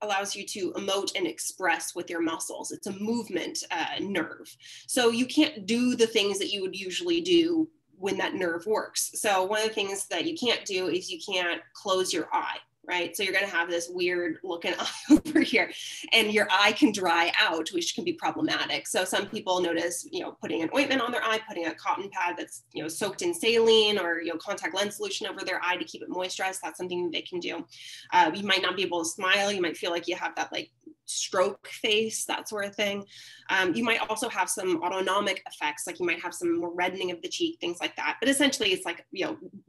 allows you to emote and express with your muscles. It's a movement nerve. So you can't do the things that you would usually do when that nerve works. So one of the things that you can't do is you can't close your eye, right? So you're going to have this weird looking eye over here, and your eye can dry out, which can be problematic. So some people notice, putting an ointment on their eye, putting a cotton pad that's, soaked in saline or, contact lens solution over their eye to keep it moisturized. That's something they can do. You might not be able to smile. You might feel like you have that like stroke face, that sort of thing. You might also have some autonomic effects, like you might have some more reddening of the cheek, things like that. But essentially, it's like,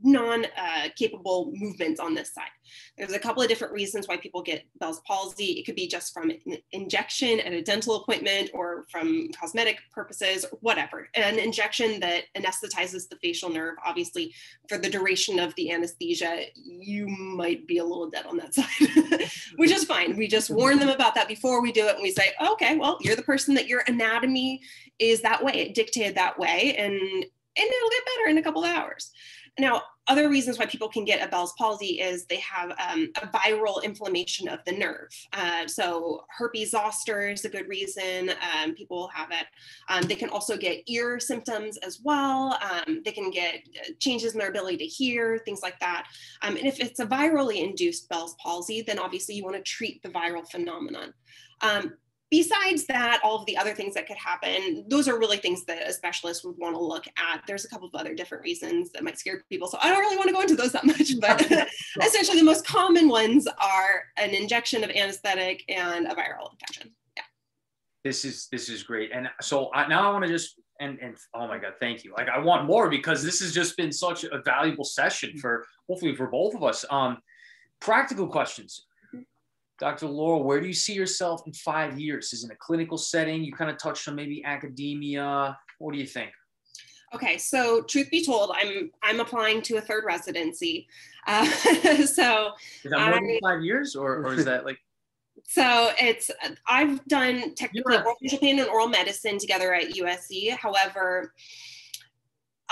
non-capable movements on this side. There's a couple of different reasons why people get Bell's palsy. It could be just from an injection at a dental appointment or from cosmetic purposes, or whatever. An injection that anesthetizes the facial nerve, obviously, for the duration of the anesthesia, you might be a little dead on that side, which is fine. We just warn them about that before we do it, and we say, okay, well, you're the person that your anatomy is that way, it dictated that way, and it'll get better in a couple of hours. Now, other reasons why people can get a Bell's palsy is they have a viral inflammation of the nerve. So herpes zoster is a good reason people have it. They can also get ear symptoms as well. They can get changes in their ability to hear, things like that. And if it's a virally induced Bell's palsy, then obviously you want to treat the viral phenomenon. Besides that, all of the other things that could happen, those are really things that a specialist would want to look at. There's a couple of other different reasons that might scare people, so I don't really want to go into those that much, but essentially the most common ones are an injection of anesthetic and a viral infection. Yeah. This is great. And so now I want to just, and oh my God, thank you. Like I want more, because this has just been such a valuable session hopefully for both of us. Practical questions. Dr. Laurel, where do you see yourself in 5 years? Is it in a clinical setting? You kind of touched on maybe academia. What do you think? Okay, so truth be told, I'm applying to a third residency. So is that more than 5 years, or is that like? So I've done technically orofacial pain and oral medicine together at USC. However,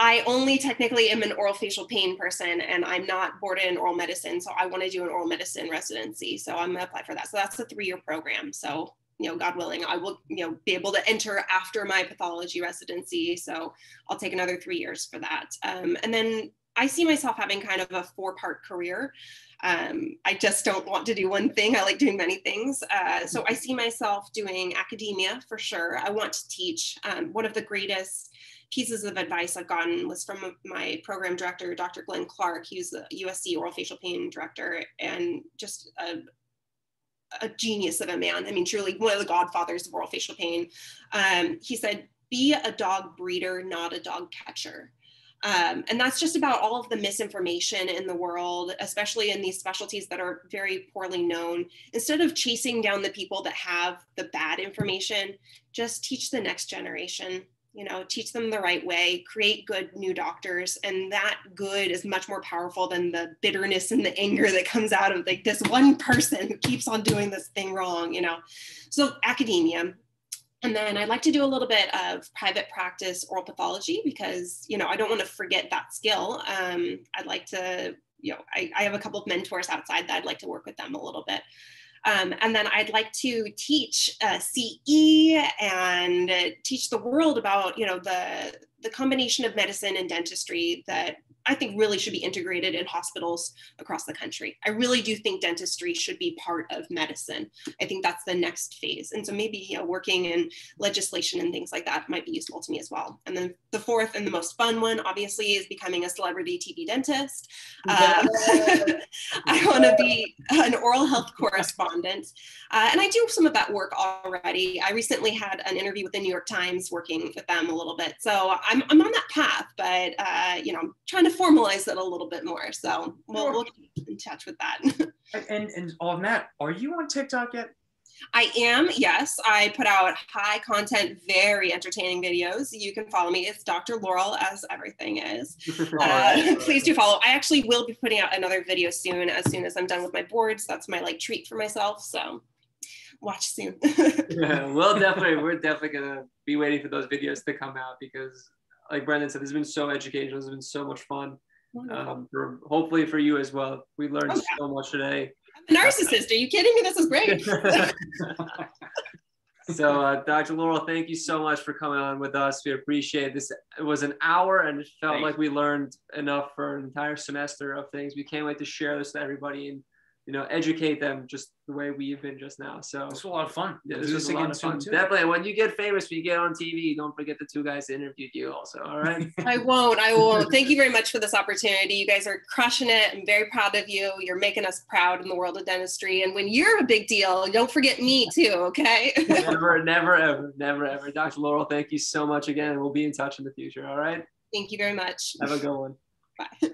I only technically am an oral facial pain person, and I'm not boarded in oral medicine. So I want to do an oral medicine residency. So I'm going to apply for that. So that's a 3-year program. So, God willing, I will, be able to enter after my pathology residency. So I'll take another 3 years for that. And then I see myself having kind of a 4-part career. I just don't want to do one thing. I like doing many things. So I see myself doing academia for sure. I want to teach. One of the greatest pieces of advice I've gotten was from my program director, Dr. Glenn Clark. He's the USC Oral Facial Pain Director, and just a genius of a man. I mean, truly one of the godfathers of oral facial pain. He said, be a dog breeder, not a dog catcher. And that's just about all of the misinformation in the world, especially in these specialties that are very poorly known. Instead of chasing down the people that have the bad information, just teach the next generation. Teach them the right way, create good new doctors. And that good is much more powerful than the bitterness and the anger that comes out of like this one person who keeps on doing this thing wrong, So academia. And then I'd like to do a little bit of private practice oral pathology, because, I don't want to forget that skill. I'd like to, I have a couple of mentors outside that I'd like to work with them a little bit. And then I'd like to teach CE and teach the world about, the combination of medicine and dentistry that I think really should be integrated in hospitals across the country. I really do think dentistry should be part of medicine. I think that's the next phase. And so maybe working in legislation and things like that might be useful to me as well. And then the fourth and the most fun one, obviously, is becoming a celebrity TV dentist. I want to be an oral health correspondent. And I do some of that work already. I recently had an interview with the New York Times working with them a little bit. So I'm on that path, but I'm trying to formalize it a little bit more. So we'll keep in touch with that. And on that, are you on TikTok yet? I am, yes. I put out high content, very entertaining videos. You can follow me. It's Dr. Laurel, as everything is. Please do follow. I actually will be putting out another video soon as I'm done with my boards. That's my like treat for myself. So watch soon. Yeah, we're definitely gonna be waiting for those videos to come out, because like Brendan said, this has been so educational. It's been so much fun. Hopefully for you as well. We learned so much today. I'm a narcissist. Are you kidding me? This is great. So Dr. Laurel, thank you so much for coming on with us. We appreciate this. It was an hour and it felt like we learned enough for an entire semester of things. We can't wait to share this to everybody and, you know, educate them just the way we've been just now. So This was a lot of fun. Yeah, this was a lot of fun. Definitely. When you get famous, when you get on TV, don't forget the two guys that interviewed you also. All right. I won't. Thank you very much for this opportunity. You guys are crushing it. I'm very proud of you. You're making us proud in the world of dentistry. And when you're a big deal, don't forget me too. Okay. Never, ever. Dr. Laurel, thank you so much again. And we'll be in touch in the future. All right. Thank you very much. Have a good one. Bye.